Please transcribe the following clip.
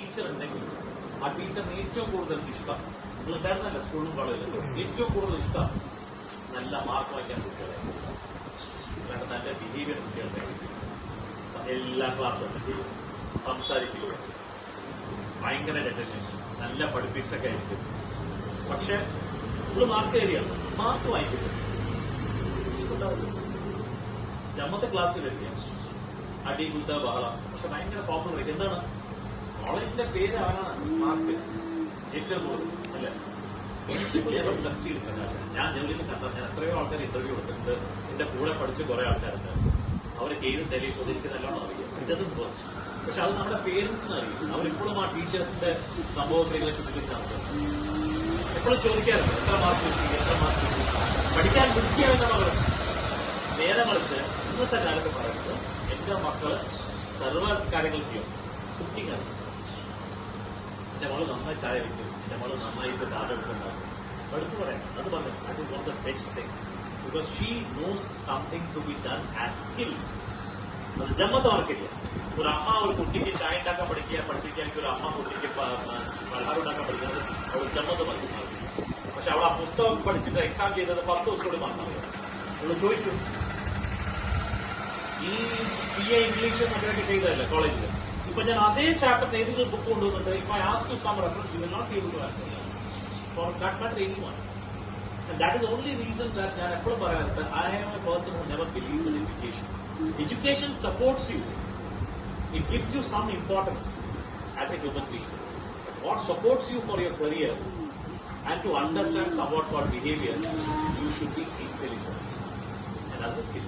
Teacher ഉണ്ടെങ്കിൽ ആ ടീച്ചറിന് ഏറ്റവും കൂടുതൽ ഇഷ്ടം ഉണ്ടായിരുന്നല്ല സ്കൂളിലും കോളേജിലും ഏറ്റവും കൂടുതൽ ഇഷ്ടം നല്ല മാർക്ക് വായിക്കാൻ കുട്ടികളെ, കാരണം നല്ല ബിഹേവിയർ കുട്ടികളുടെ എല്ലാ ക്ലാസ്സും സംസാരിക്കുക, ഭയങ്കര അറ്റൻഷൻ, നല്ല പഠിപ്പിസ്റ്റൊക്കെ ആയിരിക്കും. പക്ഷെ നമ്മൾ മാർക്ക് ഏരിയാണ്, മാർക്ക് വായിക്കുന്നത് രണ്ടാമത്തെ ക്ലാസ്സിൽ വരിക അടി കുത്ത ബഹളം, പക്ഷെ ഭയങ്കര പോപ്പുലർ. എന്താണ് കോളേജിന്റെ പേര് അവനാണ് മാർക്ക് ഏറ്റവും കൂടുതൽ അല്ലെ. സക്സീഡ് ഞാൻ ജോലിയിൽ കണ്ടാൽ ഞാൻ എത്രയോ ആൾക്കാർ ഇന്റർവ്യൂ കൊടുത്തിട്ടുണ്ട്. എന്റെ കൂടെ പഠിച്ച കുറെ ആൾക്കാരുണ്ട്. അവർക്ക് ഏത് നിലയിൽ എനിക്ക് നല്ലോണം അറിയാം. ഇതൊന്നും പോകും. പക്ഷെ അത് നമ്മുടെ പേരൻസിന് അറിയും. അവരിപ്പോഴും ആ ടീച്ചേഴ്സിന്റെ സംഭവങ്ങളെ ചിന്തിക്കുന്നതാണ്. എപ്പോഴും ചോദിക്കാറുണ്ട് എത്ര മാർക്ക് കിട്ടി, എത്ര മാർക്ക് കിട്ടി. പഠിക്കാൻ ബുദ്ധിയാവുന്നവർ നേരെ മറിച്ച് ഇന്നത്തെ കാലത്ത് പറയുന്നത് എന്റെ മക്കള് സർവ കാര്യങ്ങൾ ചെയ്യും. കുക്കിംഗ് ആണ്. എന്റെ മോള് നന്നായി ചായ വയ്ക്കും, എന്റെ മോള് നന്നായിട്ട് ദാന എടുക്കുന്നുണ്ടാകും. എടുത്തു പറയാം. അത് പറഞ്ഞു that is one of the best thing because she knows something to be done as skill. അത് ജമ്മത്ത് മാർക്കില്ല. ഒരു അമ്മ ഒരു കുട്ടിക്ക് ചായ ഉണ്ടാക്കാൻ പഠിപ്പിക്കുകയാണെങ്കിൽ ഒരു അമ്മ കുട്ടിക്ക് പലഹാരം ഉണ്ടാക്കാൻ പഠിക്കുന്നത് അവൾ ജമ്മത്ത് പഠിക്കുന്നത്. പക്ഷെ അവൾ ആ പുസ്തകം പഠിച്ചിട്ട് എക്സാം ചെയ്തത് 10 ദിവസം കൂടി മാത്രമേ. അവൾ ചോദിക്കും ഈ BA ഇംഗ്ലീഷ് മറ്റൊക്കെ ചെയ്തതല്ലേ കോളേജിൽ. ഇപ്പൊ ഞാൻ അതേ ചാപ്റ്റർ ഏതെങ്കിലും ബുക്ക് കൊണ്ടുവന്നിട്ട് ഇപ്പൊ I ask you some reference, you will not be able to answer for that matter anyone. And that is the only reason that ഞാൻ എപ്പോഴും പറയാറുണ്ട് I am a person who never believes in education. Education supports you. It gives you some importance as a human being. But what supports you for your career and to understand somewhat about behavior, you should be intelligent. And that's the skill.